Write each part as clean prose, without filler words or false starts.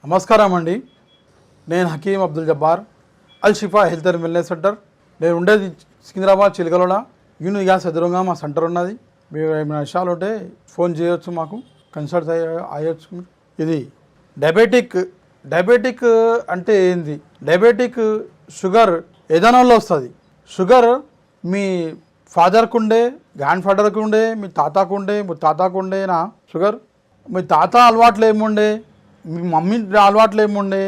నమస్కారం అండి. నేను హకీం అబ్దుల్ జబ్బార్, అల్ షిఫా హెల్త్ అండ్ వెల్నెస్ సెంటర్. నేను ఉండేది సికింద్రాబాద్ చిలకలోడ. యూనిట్ గ్యాస్ ఎదురుగా మా సెంటర్ ఉన్నది. మీరు ఏమైనా విషయాలు ఉంటే ఫోన్ చేయొచ్చు, మాకు కన్సల్ట్ అయ్యొచ్చు. ఇది డయాబెటిక్ అంటే ఏంది? డయాబెటిక్ షుగర్ ఏదైనా వస్తుంది. షుగర్ మీ ఫాదర్కు ఉండే, గ్రాండ్ ఫాదర్కు ఉండే, మీ తాతకు ఉండే, మీ తాతకు ఉండేనా షుగర్? మీ తాత అలవాట్లు ఏముండే, మీ మమ్మీ అలవాట్లు ఏముండే,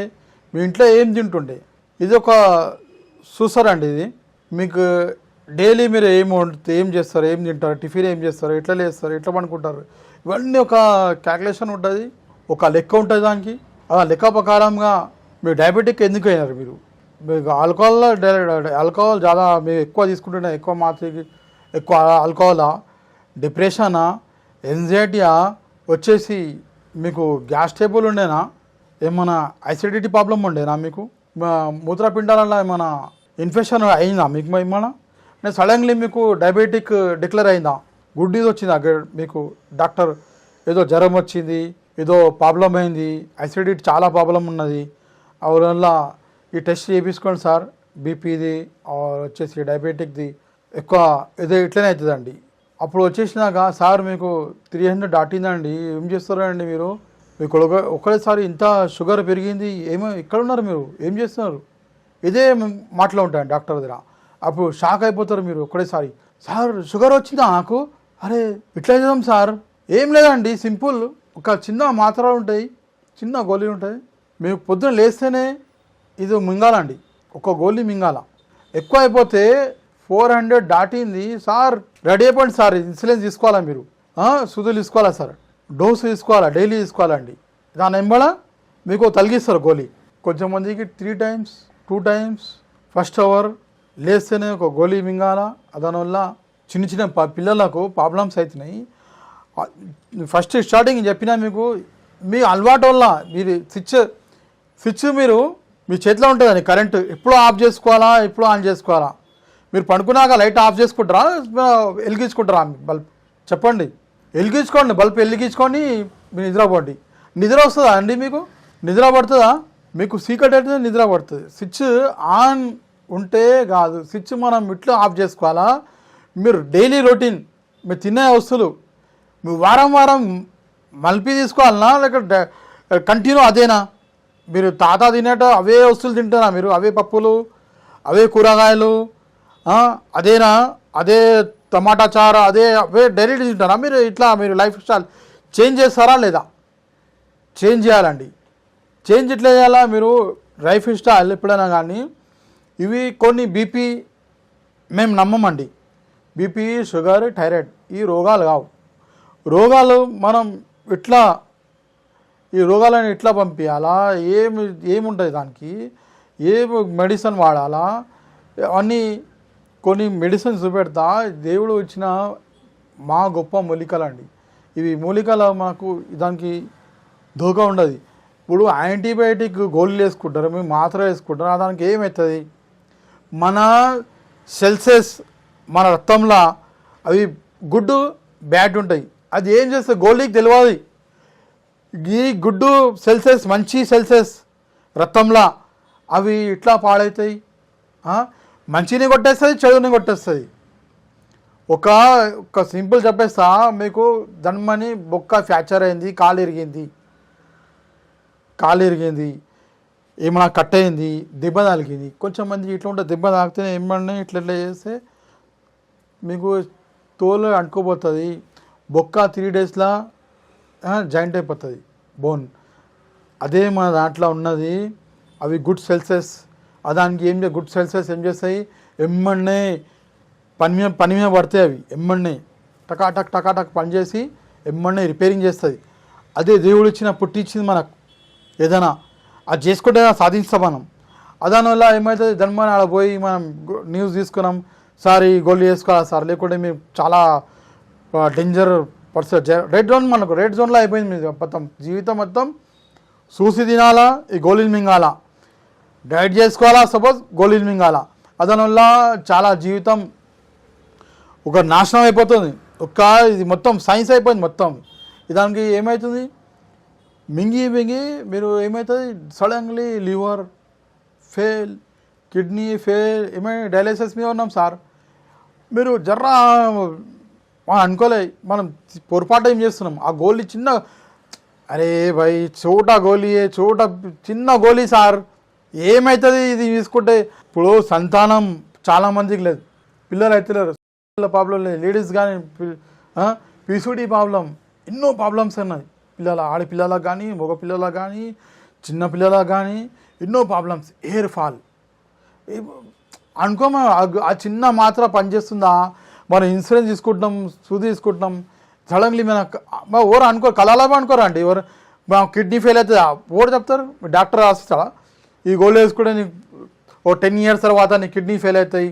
మీ ఇంట్లో ఏం తింటుండే? ఇది ఒక చూసారా అండి. ఇది మీకు డైలీ మీరు ఏం చేస్తారు, ఏం తింటారు, టిఫిన్ ఏం చేస్తారు, ఎట్లా లేస్తారు, ఎట్లా పడుకుంటారు, ఇవన్నీ ఒక క్యాల్కులేషన్ ఉంటుంది, ఒక లెక్క ఉంటుంది దానికి. ఆ లెక్క ప్రకారంగా మీరు డయాబెటిక్ ఎందుకు అయినారు? మీకు ఆల్కహాల్ చాలా మీరు ఎక్కువ తీసుకుంటున్నా, ఎక్కువ మాత్రకి ఎక్కువ ఆల్కహాలా, డిప్రెషనా, ఎంజైటీయా, వచ్చేసి మీకు గ్యాస్ ట్రబుల్ ఉండేనా, ఏమైనా అసిడిటీ ప్రాబ్లం ఉండేనా, మీకు మూత్రపిండాలలో ఏమైనా ఇన్ఫెక్షన్ అయిందా మీకు? ఏమన్నా నేను సడన్లీ మీకు డయాబెటిక్ డిక్లేర్ అయిందా? గుడ్ న్యూస్ వచ్చిందా మీకు? డాక్టర్ ఏదో జ్వరం వచ్చింది, ఏదో ప్రాబ్లం అయింది, అసిడిటీ చాలా ప్రాబ్లం ఉన్నది, అందువల్ల ఈ టెస్ట్ చేయించుకోండి సార్, బీపీది వచ్చేసి డయాబెటిక్ది ఎక్కువ ఏదో ఇట్లనే అవుతుందండి. అప్పుడు వచ్చేసినాక సార్ మీకు 300 దాటిందండి, ఏం చేస్తారండి మీరు? మీకు ఒకటేసారి ఇంత షుగర్ పెరిగింది, ఏమో ఇక్కడ ఉన్నారు మీరు, ఏం చేస్తున్నారు? ఇదే మాటలు ఉంటాయండి డాక్టర్ దగ్గర. అప్పుడు షాక్ అయిపోతారు మీరు ఒకటేసారి. సార్ షుగర్ వచ్చిందా నాకు? అరే ఇట్లా చేద్దాం సార్. ఏం లేదండి, సింపుల్. ఒక చిన్న మాత్రలు ఉంటాయి, చిన్న గోళీలు ఉంటాయి. మీకు పొద్దున లేస్తేనే ఇది మింగాలండి, ఒక గోళీ మింగాల. ఎక్కువ అయిపోతే 400 దాటింది సార్, రెడీ అయిపోండి సార్, ఇన్సులిన్ తీసుకోవాలా మీరు, సూదులు తీసుకోవాలా సార్, డోసు తీసుకోవాలా, డైలీ తీసుకోవాలండి. దాని ఎంబడ మీకు తొలగిస్తారు గోళీ. కొంచెంమందికి 3 times 2 times ఫస్ట్ అవర్ లేస్తేనే ఒక గోళీ మింగాల. దానివల్ల చిన్న చిన్న పిల్లలకు ప్రాబ్లమ్స్ అవుతున్నాయి. ఫస్ట్ స్టార్టింగ్ చెప్పినా మీకు, మీ అలవాటు వల్ల మీరు స్విచ్ మీరు మీ చేతిలో ఉంటుందండి. కరెంటు ఎప్పుడు ఆఫ్ చేసుకోవాలా, ఎప్పుడు ఆన్ చేసుకోవాలా? మీరు పడుకున్నాక లైట్ ఆఫ్ చేసుకుంటారా, వెలిగించుకుంటారా బల్బ్? చెప్పండి. వెలిగించుకోండి, బల్బ్ వెలిగించుకొని మీరు నిద్రపోండి. నిద్ర వస్తుందా అండి మీకు? నిద్ర పడుతుందా మీకు? సీక్రెట్ అయితే నిద్ర పడుతుంది. స్విచ్ ఆన్ ఉంటే కాదు, స్విచ్ మనం ఇట్లా ఆఫ్ చేసుకోవాలా. మీరు డైలీ రొటీన్ మీరు తినే వస్తువులు మీరు వారం మలిపి తీసుకోవాలన్నా, లేక కంటిన్యూ అదేనా? మీరు తాత తినేట అవే వస్తువులు తింటారా మీరు? అవే పప్పులు, అవే కూరగాయలు, అదేనా? అదే టమాటా చారు, అవే డైలీ తింటారా మీరు? ఇట్లా మీరు లైఫ్ స్టైల్ చేంజ్ చేస్తారా లేదా? చేంజ్ చేయాలండి. చేంజ్ ఎట్లా చేయాలా? మీరు లైఫ్ స్టైల్ ఎప్పుడైనా కానీ ఇవి కొన్ని బీపీ మేము నమ్మమండి. బీపీ, షుగర్, థైరాయిడ్ ఈ రోగాలు కావు. రోగాలు మనం ఇట్లా ఈ రోగాలను ఇట్లా పంపించాలా, ఏముంటుంది దానికి, ఏ మెడిసిన్ వాడాలా, అన్నీ కొన్ని మెడిసిన్స్ చూపెడతా. దేవుడు ఇచ్చిన మా గొప్ప మూలికలు అండి ఇవి. మూలికలు మనకు దానికి దోకా ఉండదు. ఇప్పుడు యాంటీబయాటిక్ గోళీలు వేసుకుంటారు, మేము మాత్ర వేసుకుంటారు, దానికి ఏమవుతుంది? మన సెల్సెస్ మన రక్తంలో అవి గుడ్ బ్యాడ్ ఉంటాయి. అది ఏం చేస్తుంది గోళీకి తెలియదు. ఈ గుడ్డు సెల్సెస్, మంచి సెల్సెస్ రక్తంలో అవి ఇట్లా పాడవుతాయి. మంచిని కొట్టేస్తుంది, చెడుని కొట్టేస్తుంది. ఒక సింపుల్ చెప్పేస్తా మీకు. దన్మని బొక్క ఫ్రాక్చర్ అయింది, కాలు ఇరిగింది, ఏమైనా కట్ అయింది, దెబ్బ తాకింది. కొంచెం మంది ఇట్లా ఉంటుంది, దెబ్బ తాకితే ఏమన్నా ఇట్లా చేస్తే మీకు తోలు అంటుకోపోతుంది. బొక్క 3 daysలో జాయింట్ అయిపోతుంది బోన్. అదే మన దాంట్లో ఉన్నది. అవి గుడ్ సెల్సెస్. దానికి గుడ్ సెల్సెస్ ఏం చేస్తాయి? ఎమ్మన్నే పని మీద పడతాయి. అవి ఎమ్మన్నే టకాటక్ పనిచేసి ఎమ్మన్నే రిపేరింగ్ చేస్తుంది. అదే దేవుడు పుట్టించింది మనకు. ఏదైనా అది చేసుకుంటే సాధిస్తాం మనం. దానివల్ల ఏమవుతుంది? దానిమని ఆడ పోయి మనం న్యూస్ తీసుకున్నాం, సార్ ఈ గోళీ వేసుకోవాలా సార్, లేకుంటే మేము చాలా డేంజర్ పర్సన్. రెడ్ జోన్లో అయిపోయింది మీ మొత్తం జీవితం. మొత్తం చూసి తినాలా, ఈ గోళీలు మింగాలా, డైట్ చేసుకోవాలా, సపోజ్ గోళీలు మింగాలా. దానివల్ల చాలా జీవితం ఒక నాశనం అయిపోతుంది. ఇది మొత్తం సైన్స్ అయిపోయింది మొత్తం. దానికి ఏమవుతుంది? మింగి మీరు ఏమవుతుంది suddenly liver fail, kidney fail, ఏమైనా డయాలసిస్ మీద ఉన్నాం సార్. మీరు జర్రా అనుకోలే, మనం పొరపాటు ఏం చేస్తున్నాం, ఆ గోళీ చిన్న, అరే భయ్ చోటా గోళీ, చోట చిన్న గోళీ సార్, ఏమవుతుంది ఇది తీసుకుంటే. ఇప్పుడు సంతానం చాలామందికి లేదు, పిల్లలు అయితే లేరు, పిల్లల ప్రాబ్లం లేదు, లేడీస్ కానీ పీసీడీ ప్రాబ్లం, ఎన్నో ప్రాబ్లమ్స్ ఉన్నాయి ఆడపిల్లలకు కానీ మగ పిల్లలకు కానీ చిన్న పిల్లలకు కానీ ఎన్నో ప్రాబ్లమ్స్. హెయిర్ ఫాల్ అనుకోమా, ఆ చిన్న మాత్ర పనిచేస్తుందా, మనం ఇన్సూరెన్స్ తీసుకుంటున్నాం, సూది తీసుకుంటున్నాం, సడన్లీ మన ఓరు అనుకో కళాలాభం అనుకోరా అండి, ఎవరు మా కిడ్నీ ఫెయిల్ అవుతుందా ఓరు చెప్తారు, డాక్టర్ రాస్తాడా ఈ గోల్డ్ వేసుకుంటే నీకు ఓ 10 years తర్వాత నీ కిడ్నీ ఫెయిల్ అవుతాయి,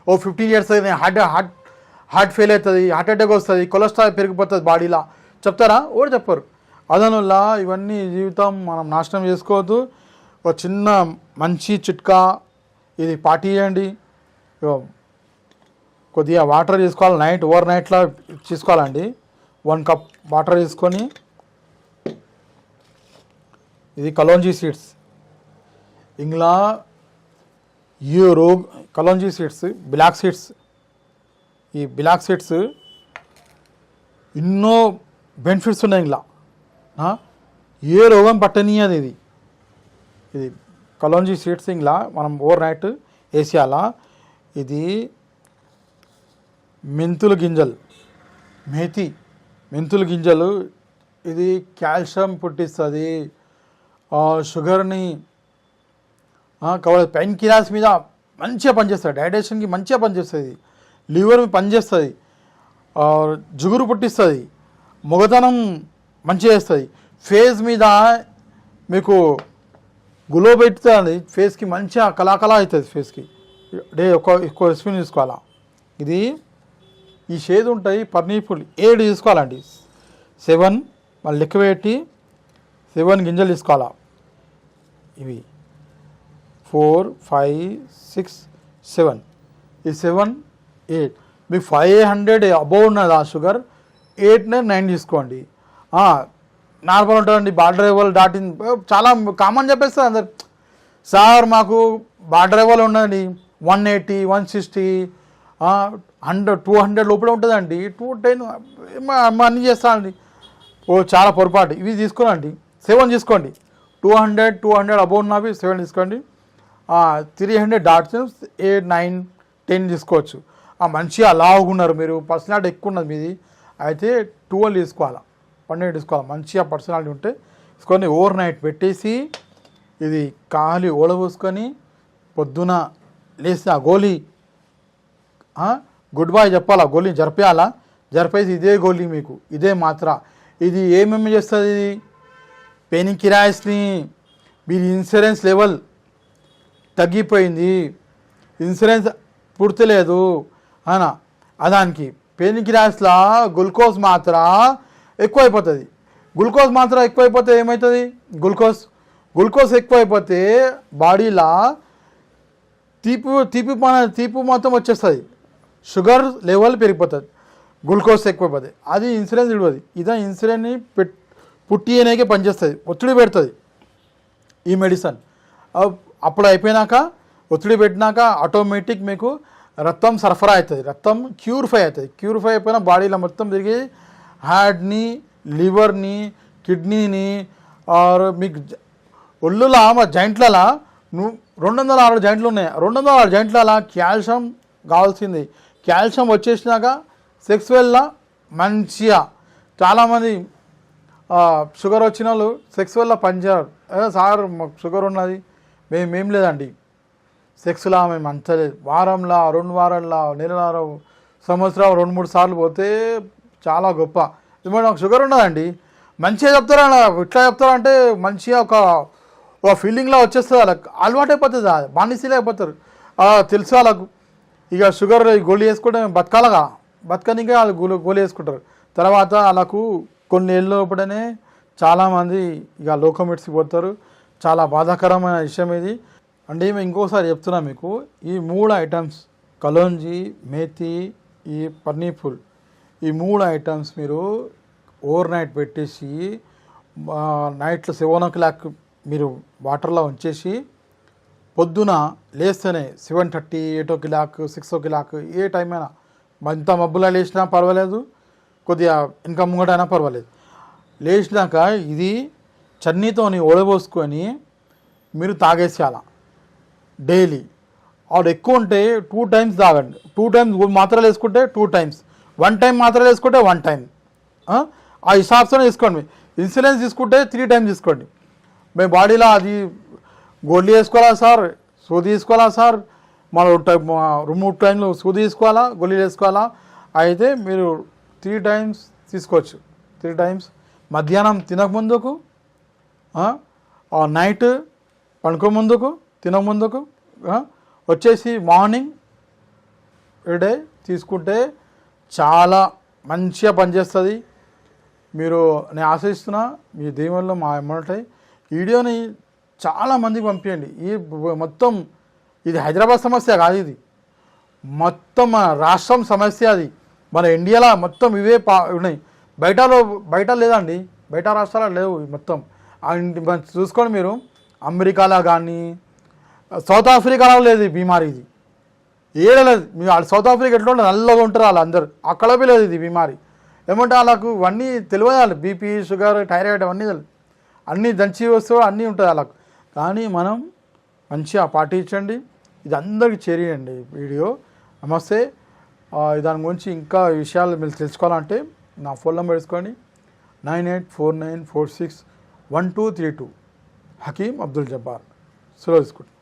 ఓ 15 years నీ హార్ట్ ఫెయిల్ అవుతుంది, హార్ట్ అటాక్ వస్తుంది, కొలెస్ట్రాల్ పెరిగిపోతుంది బాడీలో, చెప్తారా ఓరు చెప్పరు. అదనుల్లా ఇవన్నీ జీవితం మనం నాశనం చేసుకోవద్దు. ఒక చిన్న మంచి చిట్కా ఇది పాటియండి. కొద్దిగా వాటర్ తీసుకోవాలి, నైట్ ఓవర్ నైట్లో తీసుకోవాలండి. 1 cup వాటర్ తీసుకొని, ఇది కలోంజీ సీడ్స్, ఇంగ్లా ఈ రోగ్ కలోంజీ సీడ్స్, బ్లాక్ సీడ్స్, ఈ బ్లాక్ సీడ్స్ ఎన్నో బెనిఫిట్స్ ఉన్నాయి. ఇంగ్లా ఏ రోగం పట్టనీయదు ఇది కలోంజీ సీడ్స్. ఇంగ్లా మనం ఓవర్ నైట్ వేసేయాలా. ఇది మెంతుల గింజలు, మెంతుల గింజలు, ఇది కాల్షియం పుట్టిస్తుంది, షుగర్ని పెయిన్ కిల్లర్స్ మీద మంచిగా పనిచేస్తుంది, డైజెషన్కి మంచిగా పనిచేస్తుంది, లివర్ పనిచేస్తుంది, జుగురు పుట్టిస్తుంది, మొగతనం మంచిగా చేస్తుంది, ఫేస్ మీద మీకు గ్లో పెడుతుంది, ఫేస్కి మంచిగా కళాకళ అవుతుంది, ఫేస్కి డే ఎక్కువ స్పిన్ తీసుకోవాలా. ఇది ఈ షేడ్ ఉంటాయి పర్నీపుల్ 7 తీసుకోవాలండి, 7 మళ్ళీ లెక్క పెట్టి 7 గింజలు తీసుకోవాలా. ఇవి 4, 5, 6, 7, ఈ 7, 8 మీకు 500 అబోవ్ ఉన్నది ఆ షుగర్, 8, 9 తీసుకోండి. నార్మల్ ఉంటుందండి, బార్డర్ లెవెల్ దాటిన్ చాలా కామన్ చెప్పేస్తారు అందరు, సార్ మాకు బార్డర్ లెవెల్ ఉన్నది 180, 160, 100, 200 లోపల ఉంటుందండి, 210 అన్నీ చేస్తానండి. చాలా పొరపాటు. ఇవి తీసుకోనండి, 7 తీసుకోండి, 200 అబోవ్ ఉన్నవి 7 తీసుకోండి, 300 డాట్స్ 8, 9, 10 తీసుకోవచ్చు. మంచిగా లావుగున్నారు మీరు, పర్సనాలిటీ ఎక్కువ ఉన్నది మీది అయితే 12 తీసుకోవాలా, 12 తీసుకోవాలి. మంచిగా పర్సనాలిటీ ఉంటే తీసుకొని ఓవర్ నైట్ పెట్టేసి ఇది కాలి ఓడబోసుకొని పొద్దున లేచి ఆ గోళీ గుడ్ బై చెప్పాలా, గోళీ జరిపేయాలా, జరిపేసి ఇదే గోళీ మీకు ఇదే మాత్ర. ఇది ఏమేమి చేస్తుంది, ఇది పెయిన్ కిరాయిస్ని, మీరు ఇన్సూరెన్స్ లెవెల్ తగ్గిపోయింది, ఇన్సూరెన్స్ పుడతలేదు అదానికి పెయిన్ కిరాయిస్లా గ్లూకోజ్ మాత్ర ఎక్కువైపోతుంది. గ్లూకోజ్ మాత్ర ఎక్కువైపోతే ఏమవుతుంది, గ్లూకోజ్ ఎక్కువైపోతే బాడీలో తీపి మొత్తం వచ్చేస్తుంది, షుగర్ లెవెల్ పెరిగిపోతుంది, గ్లూకోజ్ ఎక్కువైపోతుంది. అది ఇన్సూరెన్స్ ఇవ్వదు. ఇదే ఇన్సూరెన్స్ని పుట్టి అనేకే పనిచేస్తుంది, ఒత్తిడి పెడుతుంది ఈ మెడిసిన్. అప్పుడు అయిపోయినాక ఒత్తిడి పెట్టినాక ఆటోమేటిక్ మీకు రక్తం సరఫరా అవుతుంది, రక్తం క్యూరిఫై అవుతుంది. క్యూరిఫై అయిపోయిన బాడీలో మొత్తం తిరిగి హార్ట్ని, లివర్ని, కిడ్నీని, మీకు ఒళ్ళులా మా జాయింట్లలో 206 జాయింట్లు ఉన్నాయి, 206 జాయింట్లలో కాల్షియం కావాల్సింది. కాల్షియం వచ్చేసినాక సెక్స్వెల్లా మంచిగా చాలామంది షుగర్ వచ్చిన వాళ్ళు సెక్స్వెల్లా పనిచేయరు. సార్ మాకు షుగర్ ఉన్నది, మేమేం లేదండి, సెక్స్లా మేము అంతలేదు, వారంలో 2 వారాల్లో, నెలలో, సంవత్సరం 2-3 సార్లు పోతే చాలా గొప్ప. ఇప్పుడు నాకు షుగర్ ఉన్నదండి, మంచిగా చెప్తారా, ఇట్లా చెప్తారంటే మంచిగా ఒక ఫీలింగ్లో వచ్చేస్తుంది, వాళ్ళకి అలవాటు అయిపోతుంది, బానిసీలు అయిపోతారు. తెలుసు వాళ్ళకు ఇక షుగర్ గోళీ వేసుకుంటే బతకాలగా, బతకనికే వాళ్ళు గోళీ వేసుకుంటారు. తర్వాత వాళ్ళకు కొన్ని ఏళ్ళ లోపలనే చాలామంది ఇక లోకమెట్స్కి పోతారు. చాలా బాధాకరమైన విషయం ఇది అంటే. ఇంకోసారి చెప్తున్నా మీకు, ఈ 3 ఐటమ్స్ కలోంజీ, మేతి, ఈ పన్నీఫుల్, ఈ 3 ఐటమ్స్ మీరు ఓవర్ నైట్ పెట్టేసి నైట్లో 7 o'clock మీరు వాటర్లో ఉంచేసి పొద్దున లేస్తేనే 7:30, 8 o'clock, 6 o'clock ఏ టైం అయినా ఎంత మబ్బులా లేచినా పర్వాలేదు, కొద్దిగా ఇంకా ముంగటైనా పర్వాలేదు. లేచినాక ఇది చన్నీతోని ఓడబోసుకొని మీరు తాగేసేయాల డైలీ. ఆవిడ ఎక్కువ ఉంటే 2 times తాగండి. 2 times మాత్రలు వేసుకుంటే 2 times, 1 time మాత్రలు వేసుకుంటే 1 time. ఆ హిసాబ్తోనే తీసుకోండి. ఇన్సులిన్స్ తీసుకుంటే 3 times తీసుకోండి. మీ బాడీలో అది గోళీ వేసుకోవాలా సార్, సూది తీసుకోవాలా సార్, మన 3 times సూది తీసుకోవాలా, గోళీలు వేసుకోవాలా, అయితే మీరు 3 times తీసుకోవచ్చు. 3 times మధ్యాహ్నం తినకముందుకు, నైట్ పండుకోముందుకు, తినకముందుకు, వచ్చేసి మార్నింగ్ డే తీసుకుంటే చాలా మంచిగా పనిచేస్తుంది. నేను ఆశిస్తున్నా మీ దీవెనలో మా ఏమంటాయి. వీడియోని చాలా మందికి పంపించండి. ఈ మొత్తం ఇది హైదరాబాద్ సమస్య కాదు, ఇది మొత్తం మన రాష్ట్రం సమస్య. అది మన ఇండియాలో మొత్తం ఇవే ఉన్నాయి. బయట లేదండి, బయట రాష్ట్రాలు లేవు మొత్తం. చూసుకోండి మీరు, అమెరికాలో కానీ సౌత్ ఆఫ్రికాలో లేదు ఈ బీమారి. ఇది ఏడలేదు. మీరు సౌత్ ఆఫ్రికా ఎట్లా ఉంటుంది, నల్లగా ఉంటారు వాళ్ళందరూ, అక్కడ లేదు ఇది బీమారి. ఏమంటే వాళ్ళకు ఇవన్నీ తెలియదు, బీపీ, షుగర్, థైరాయిడ్ అవన్నీ అన్నీ దంచి వస్తువు అన్నీ ఉంటుంది వాళ్ళకు. కానీ మనం మంచిగా పాటించండి, ఇది అందరికీ చేరియండి వీడియో. నమస్తే. దాని గురించి ఇంకా విషయాలు మీరు తెలుసుకోవాలంటే నా ఫోన్ నెంబర్ వేసుకోండి, 9849461232. హకీమ్ అబ్దుల్ జబ్బార్. సెలవు తీసుకుంటాను.